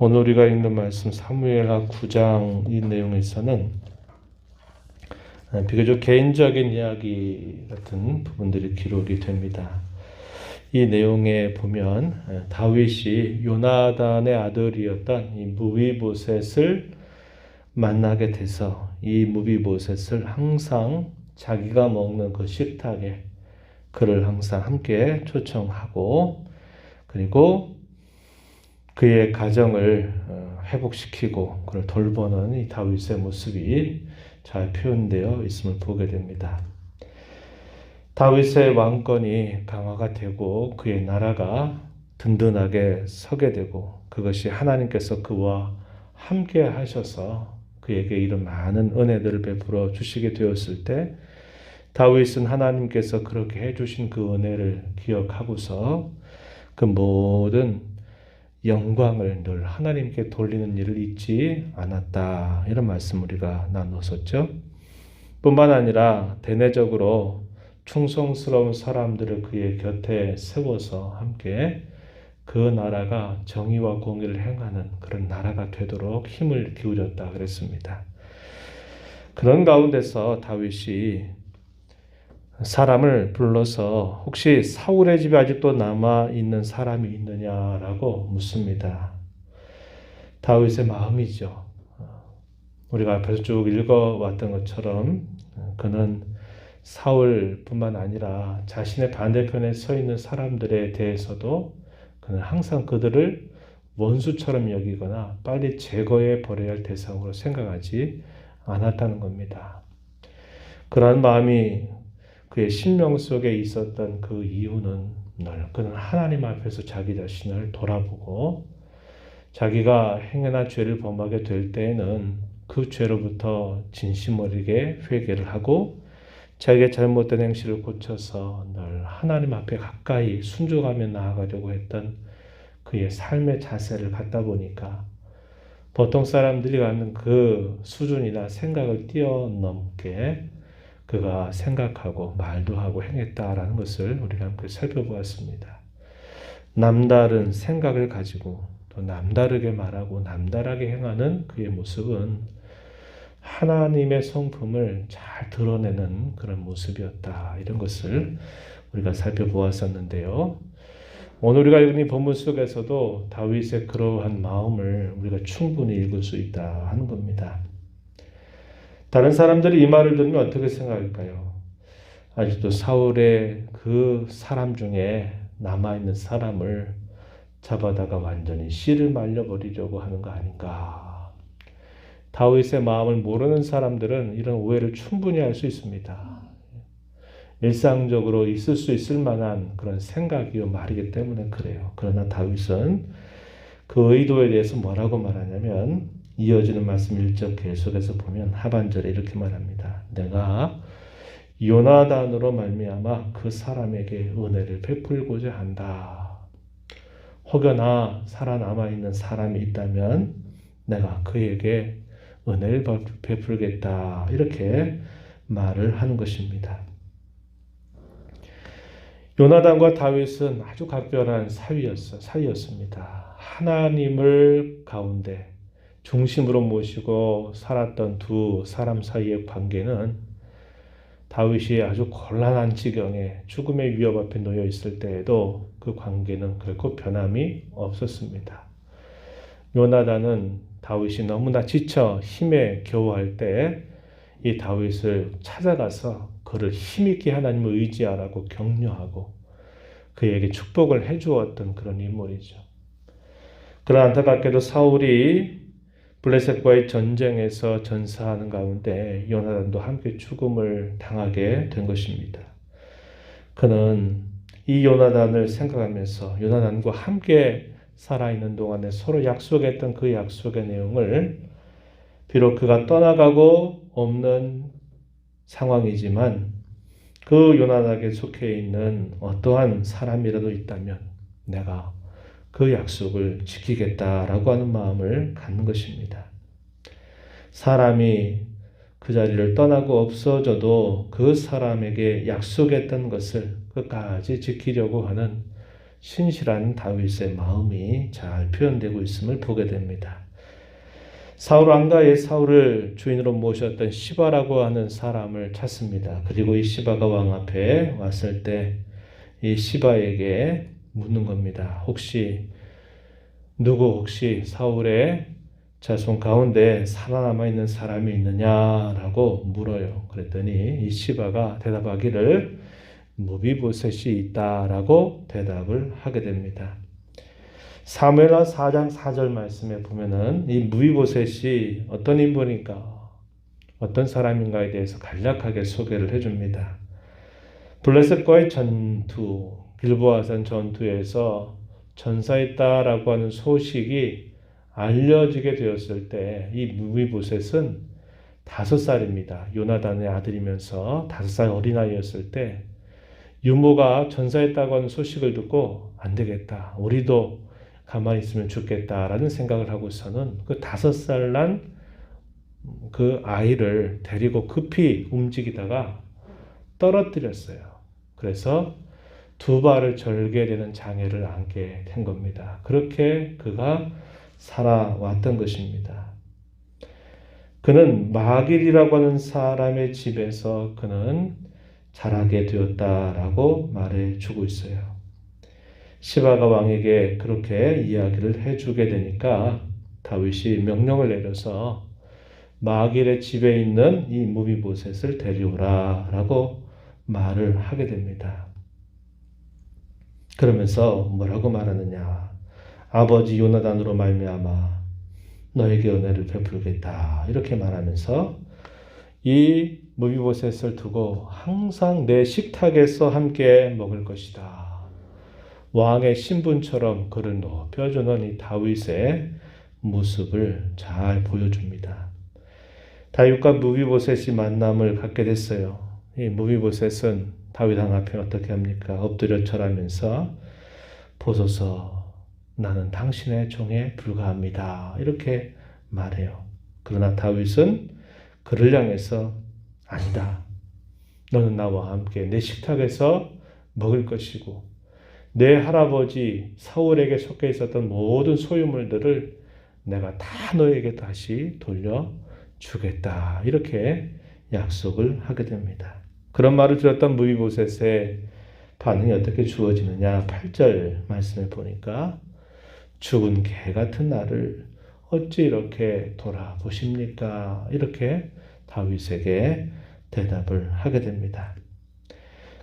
오늘 우리가 읽는 말씀 사무엘하 9장 이 내용에서는 비교적 개인적인 이야기 같은 부분들이 기록이 됩니다. 이 내용에 보면 다윗이 요나단의 아들이었던 이 무비보셋을 만나게 돼서 이 무비보셋을 항상 자기가 먹는 그 식탁에 그를 항상 함께 초청하고 그리고 그의 가정을 회복시키고 그를 돌보는 이 다윗의 모습이 잘 표현되어 있음을 보게 됩니다. 다윗의 왕권이 강화가 되고 그의 나라가 든든하게 서게 되고 그것이 하나님께서 그와 함께 하셔서 그에게 이런 많은 은혜들을 베풀어 주시게 되었을 때 다윗은 하나님께서 그렇게 해주신 그 은혜를 기억하고서 그 모든 영광을 늘 하나님께 돌리는 일을 잊지 않았다. 이런 말씀 우리가 나눴었죠. 뿐만 아니라 대내적으로 충성스러운 사람들을 그의 곁에 세워서 함께 그 나라가 정의와 공의를 행하는 그런 나라가 되도록 힘을 기울였다 그랬습니다. 그런 가운데서 다윗이 사람을 불러서 혹시 사울의 집에 아직도 남아있는 사람이 있느냐라고 묻습니다. 다윗의 마음이죠. 우리가 앞에서 쭉 읽어왔던 것처럼 그는 사울뿐만 아니라 자신의 반대편에 서 있는 사람들에 대해서도 그는 항상 그들을 원수처럼 여기거나 빨리 제거해 버려야 할 대상으로 생각하지 않았다는 겁니다. 그러한 마음이 그의 심령 속에 있었던 그 이유는 늘 그는 하나님 앞에서 자기 자신을 돌아보고 자기가 행여나 죄를 범하게 될 때에는 그 죄로부터 진심 어리게 회개를 하고 자기의 잘못된 행실을 고쳐서 늘 하나님 앞에 가까이 순종하며 나아가려고 했던 그의 삶의 자세를 갖다 보니까 보통 사람들이 갖는 그 수준이나 생각을 뛰어넘게 그가 생각하고 말도 하고 행했다라는 것을 우리가 함께 살펴보았습니다. 남다른 생각을 가지고 또 남다르게 말하고 남다르게 행하는 그의 모습은 하나님의 성품을 잘 드러내는 그런 모습이었다. 이런 것을 우리가 살펴보았었는데요. 오늘 우리가 읽은 이 본문 속에서도 다윗의 그러한 마음을 우리가 충분히 읽을 수 있다 하는 겁니다. 다른 사람들이 이 말을 들으면 어떻게 생각할까요? 아직도 사울의 그 사람 중에 남아있는 사람을 잡아다가 완전히 씨를 말려버리려고 하는 거 아닌가. 다윗의 마음을 모르는 사람들은 이런 오해를 충분히 할 수 있습니다. 일상적으로 있을 수 있을 만한 그런 생각이요 말이기 때문에 그래요. 그러나 다윗은 그 의도에 대해서 뭐라고 말하냐면 이어지는 말씀 1절 계속해서 보면 하반절에 이렇게 말합니다. 내가 요나단으로 말미암아 그 사람에게 은혜를 베풀고자 한다. 혹여나 살아남아 있는 사람이 있다면 내가 그에게 은혜를 베풀겠다. 이렇게 말을 하는 것입니다. 요나단과 다윗은 아주 각별한 사이였습니다. 하나님을 가운데 중심으로 모시고 살았던 두 사람 사이의 관계는 다윗이 아주 곤란한 지경에 죽음의 위협 앞에 놓여 있을 때에도 그 관계는 결코 변함이 없었습니다. 요나단은 다윗이 너무나 지쳐 힘에 겨워할 때 이 다윗을 찾아가서 그를 힘있게 하나님을 의지하라고 격려하고 그에게 축복을 해주었던 그런 인물이죠. 그러나 안타깝게도 사울이 블레셋과의 전쟁에서 전사하는 가운데 요나단도 함께 죽음을 당하게 된 것입니다. 그는 이 요나단을 생각하면서 요나단과 함께 살아있는 동안에 서로 약속했던 그 약속의 내용을 비록 그가 떠나가고 없는 상황이지만 그 요나단에게 속해 있는 어떠한 사람이라도 있다면 내가 그 약속을 지키겠다라고 하는 마음을 갖는 것입니다. 사람이 그 자리를 떠나고 없어져도 그 사람에게 약속했던 것을 끝까지 지키려고 하는 신실한 다윗의 마음이 잘 표현되고 있음을 보게 됩니다. 사울 왕가의 사울을 주인으로 모셨던 시바라고 하는 사람을 찾습니다. 그리고 이 시바가 왕 앞에 왔을 때 이 시바에게 묻는 겁니다. 혹시 사울의 자손 가운데 살아남아 있는 사람이 있느냐라고 물어요. 그랬더니 이 시바가 대답하기를 무비보셋이 있다라고 대답을 하게 됩니다. 사무엘하 4장 4절 말씀에 보면은 이 무비보셋이 어떤 인물인가, 어떤 사람인가에 대해서 간략하게 소개를 해줍니다. 블레셋과의 전투, 길보아산 전투에서 전사했다라고 하는 소식이 알려지게 되었을 때 이 무비보셋은 5살입니다. 요나단의 아들이면서 5살 어린아이였을 때 유모가 전사했다고 하는 소식을 듣고 안 되겠다. 우리도 가만히 있으면 죽겠다라는 생각을 하고서는 그 5살 난 그 아이를 데리고 급히 움직이다가 떨어뜨렸어요. 그래서 2발을 절게 되는 장애를 안게 된 겁니다. 그렇게 그가 살아왔던 것입니다. 그는 마길이라고 하는 사람의 집에서 그는 자라게 되었다라고 말해주고 있어요. 시바가 왕에게 그렇게 이야기를 해주게 되니까 다윗이 명령을 내려서 마길의 집에 있는 이 무비보셋을 데려오라라고 말을 하게 됩니다. 그러면서 뭐라고 말하느냐? 아버지 요나단으로 말미암아 너에게 은혜를 베풀겠다 이렇게 말하면서 이 무비보셋을 두고 항상 내 식탁에서 함께 먹을 것이다. 왕의 신분처럼 그를 높여주는 이 다윗의 모습을 잘 보여줍니다. 다윗과 무비보셋이 만남을 갖게 됐어요. 이 무비보셋은 다윗 왕 앞에 어떻게 합니까? 엎드려 절하면서 보소서 나는 당신의 종에 불과합니다. 이렇게 말해요. 그러나 다윗은 그를 향해서 아니다. 너는 나와 함께 내 식탁에서 먹을 것이고 내 할아버지 사울에게 속해 있었던 모든 소유물들을 내가 다 너에게 다시 돌려주겠다. 이렇게 약속을 하게 됩니다. 그런 말을 들었던 무비보셋의 반응이 어떻게 주어지느냐. 8절 말씀을 보니까 죽은 개 같은 나를 어찌 이렇게 돌아보십니까? 이렇게 다윗에게 대답을 하게 됩니다.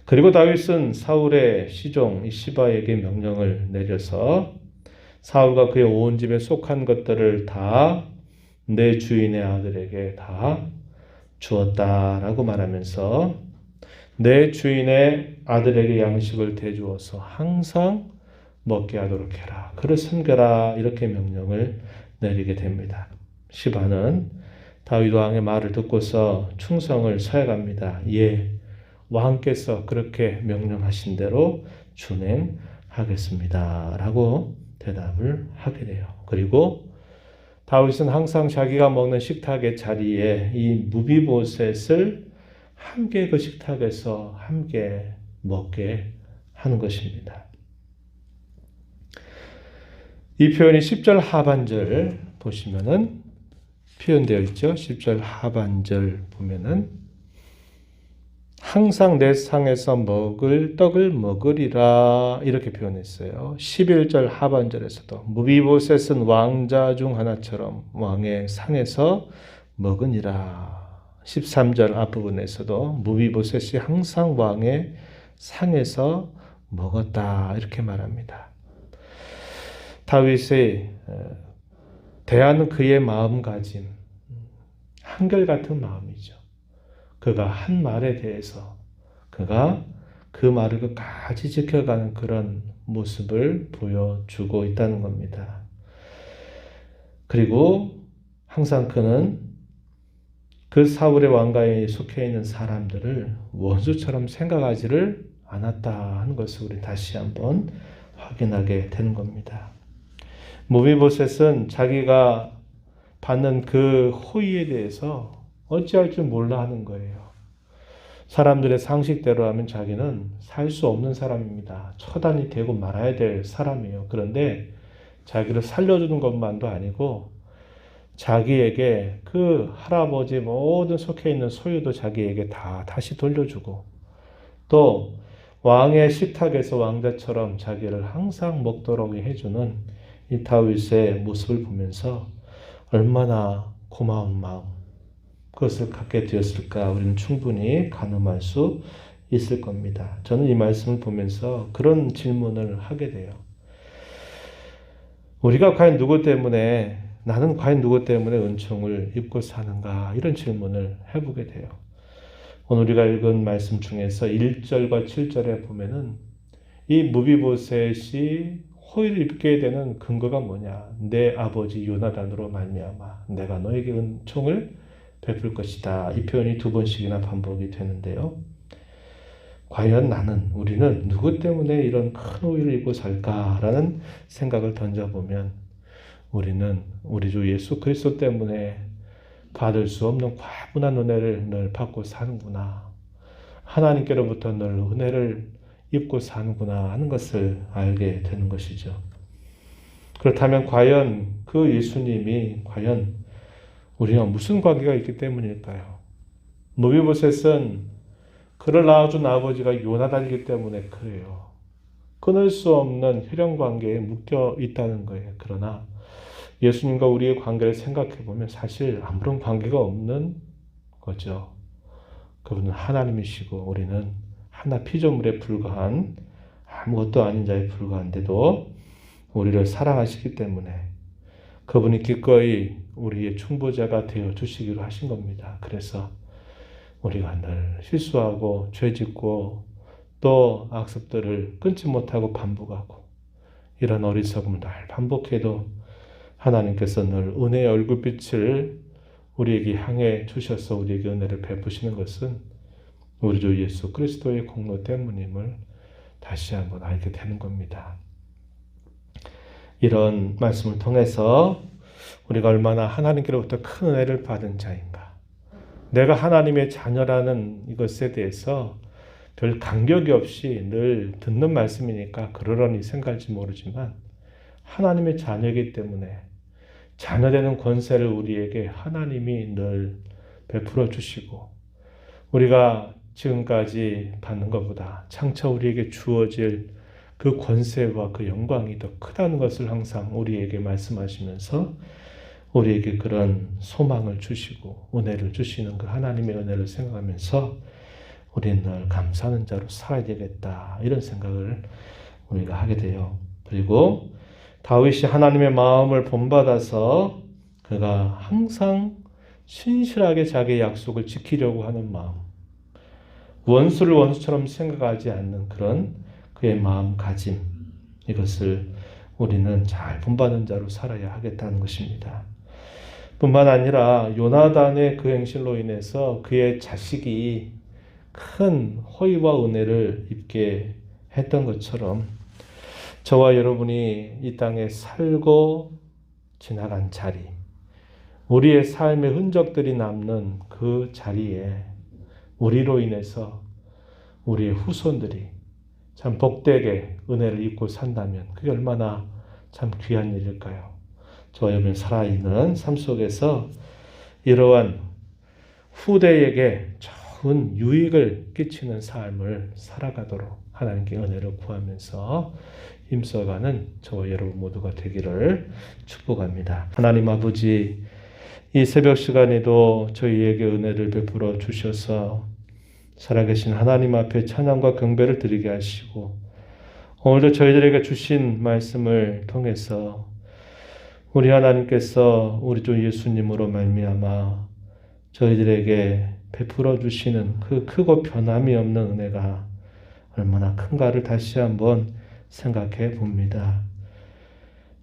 그리고 다윗은 사울의 시종 시바에게 명령을 내려서 사울과 그의 온 집에 속한 것들을 다 내 주인의 아들에게 다 주었다라고 말하면서 내 주인의 아들에게 양식을 대주어서 항상 먹게 하도록 해라. 그를 섬겨라. 이렇게 명령을 내리게 됩니다. 시바는 다윗 왕의 말을 듣고서 충성을 서해갑니다. 예, 왕께서 그렇게 명령하신 대로 준행하겠습니다. 라고 대답을 하게 돼요. 그리고 다윗은 항상 자기가 먹는 식탁의 자리에 이 무비보셋을 함께 그 식탁에서 함께 먹게 하는 것입니다. 이 표현이 10절 하반절 보시면은 표현되어 있죠. 10절 하반절 보면은 항상 내 상에서 먹을 떡을 먹으리라 이렇게 표현했어요. 11절 하반절에서도 무비보셋은 왕자 중 하나처럼 왕의 상에서 먹으니라. 13절 앞부분에서도 무비보셋이 항상 왕의 상에서 먹었다 이렇게 말합니다. 다윗의 대하는 그의 마음가짐 한결같은 마음이죠. 그가 한 말에 대해서 그가 그 말을 끝까지 지켜가는 그런 모습을 보여주고 있다는 겁니다. 그리고 항상 그는 그 사울의 왕가에 속해 있는 사람들을 원수처럼 생각하지를 않았다 하는 것을 우리 다시 한번 확인하게 되는 겁니다. 무비보셋은 자기가 받는 그 호의에 대해서 어찌할 줄 몰라 하는 거예요. 사람들의 상식대로 하면 자기는 살 수 없는 사람입니다. 처단이 되고 말아야 될 사람이에요. 그런데 자기를 살려주는 것만도 아니고 자기에게 그 할아버지 모든 속해 있는 소유도 자기에게 다 다시 돌려주고 또 왕의 식탁에서 왕자처럼 자기를 항상 먹도록 해주는 이 다윗의 모습을 보면서 얼마나 고마운 마음 그것을 갖게 되었을까 우리는 충분히 가늠할 수 있을 겁니다. 저는 이 말씀을 보면서 그런 질문을 하게 돼요. 우리가 과연 누구 때문에 나는 과연 누구 때문에 은총을 입고 사는가 이런 질문을 해보게 돼요. 오늘 우리가 읽은 말씀 중에서 1절과 7절에 보면은 이 무비보셋이 호의를 입게 되는 근거가 뭐냐? 내 아버지 요나단으로 말미암아 내가 너에게 은총을 베풀 것이다. 이 표현이 2번씩이나 반복이 되는데요. 과연 우리는 누구 때문에 이런 큰 호의를 입고 살까라는 생각을 던져보면 우리는 우리 주 예수 그리스도 때문에 받을 수 없는 과분한 은혜를 늘 받고 사는구나. 하나님께로부터 늘 은혜를 입고 사는구나 하는 것을 알게 되는 것이죠. 그렇다면 과연 그 예수님이 과연 우리와 무슨 관계가 있기 때문일까요? 무비보셋은 그를 낳아준 아버지가 요나단이기 때문에 그래요. 끊을 수 없는 혈연 관계에 묶여 있다는 거예요. 그러나 예수님과 우리의 관계를 생각해 보면 사실 아무런 관계가 없는 거죠. 그분은 하나님이시고 우리는 하나 피조물에 불과한 아무것도 아닌 자에 불과한데도 우리를 사랑하시기 때문에 그분이 기꺼이 우리의 충보자가 되어 주시기로 하신 겁니다. 그래서 우리가 늘 실수하고 죄짓고 또 악습들을 끊지 못하고 반복하고 이런 어리석음을 늘 반복해도 하나님께서 늘 은혜의 얼굴빛을 우리에게 향해 주셔서 우리에게 은혜를 베푸시는 것은 우리 주 예수 그리스도의 공로 때문임을 다시 한번 알게 되는 겁니다. 이런 말씀을 통해서 우리가 얼마나 하나님께로부터 큰 은혜를 받은 자인가. 내가 하나님의 자녀라는 이것에 대해서 별 간격이 없이 늘 듣는 말씀이니까 그러려니 생각할지 모르지만 하나님의 자녀이기 때문에 자녀되는 권세를 우리에게 하나님이 늘 베풀어 주시고 우리가 지금까지 받는 것보다 장차 우리에게 주어질 그 권세와 그 영광이 더 크다는 것을 항상 우리에게 말씀하시면서 우리에게 그런 소망을 주시고 은혜를 주시는 그 하나님의 은혜를 생각하면서 우리는 늘 감사하는 자로 살아야 되겠다 이런 생각을 우리가 하게 돼요. 그리고 다윗이 하나님의 마음을 본받아서 그가 항상 신실하게 자기의 약속을 지키려고 하는 마음, 원수를 원수처럼 생각하지 않는 그런 그의 마음가짐, 이것을 우리는 잘 본받는 자로 살아야 하겠다는 것입니다. 뿐만 아니라 요나단의 그 행실로 인해서 그의 자식이 큰 호의와 은혜를 입게 했던 것처럼 저와 여러분이 이 땅에 살고 지나간 자리, 우리의 삶의 흔적들이 남는 그 자리에 우리로 인해서 우리의 후손들이 참 복되게 은혜를 입고 산다면 그게 얼마나 참 귀한 일일까요? 저와 여러분 살아있는 삶 속에서 이러한 후대에게 좋은 유익을 끼치는 삶을 살아가도록 하나님께 은혜를 구하면서 힘써가는 저와 여러분 모두가 되기를 축복합니다. 하나님 아버지, 이 새벽 시간에도 저희에게 은혜를 베풀어 주셔서 살아계신 하나님 앞에 찬양과 경배를 드리게 하시고 오늘도 저희들에게 주신 말씀을 통해서 우리 하나님께서 우리 주 예수님으로 말미암아 저희들에게 베풀어 주시는 그 크고 변함이 없는 은혜가 얼마나 큰가를 다시 한번 생각해 봅니다.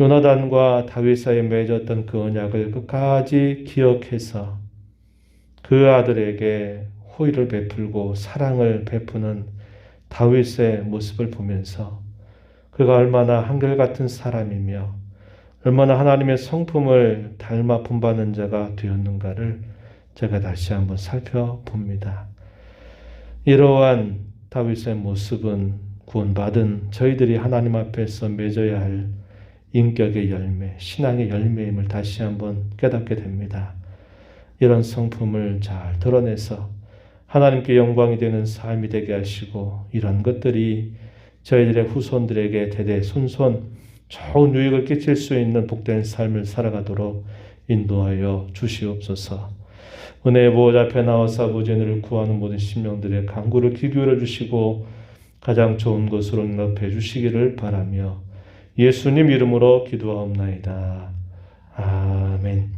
요나단과 다윗 사이에 맺었던 그 언약을 끝까지 기억해서 그 아들에게 호의를 베풀고 사랑을 베푸는 다윗의 모습을 보면서 그가 얼마나 한결같은 사람이며 얼마나 하나님의 성품을 닮아 본받는 자가 되었는가를 제가 다시 한번 살펴봅니다. 이러한 다윗의 모습은 구원받은 저희들이 하나님 앞에서 맺어야 할 인격의 열매, 신앙의 열매임을 다시 한번 깨닫게 됩니다. 이런 성품을 잘 드러내서 하나님께 영광이 되는 삶이 되게 하시고 이런 것들이 저희들의 후손들에게 대대손손 좋은 유익을 끼칠 수 있는 복된 삶을 살아가도록 인도하여 주시옵소서. 은혜의 보호자 앞에 나와서 아버지 은혜를 구하는 모든 심령들의 간구를 귀 기울여 주시고 가장 좋은 것으로 응답해 주시기를 바라며 예수님 이름으로 기도하옵나이다. 아멘.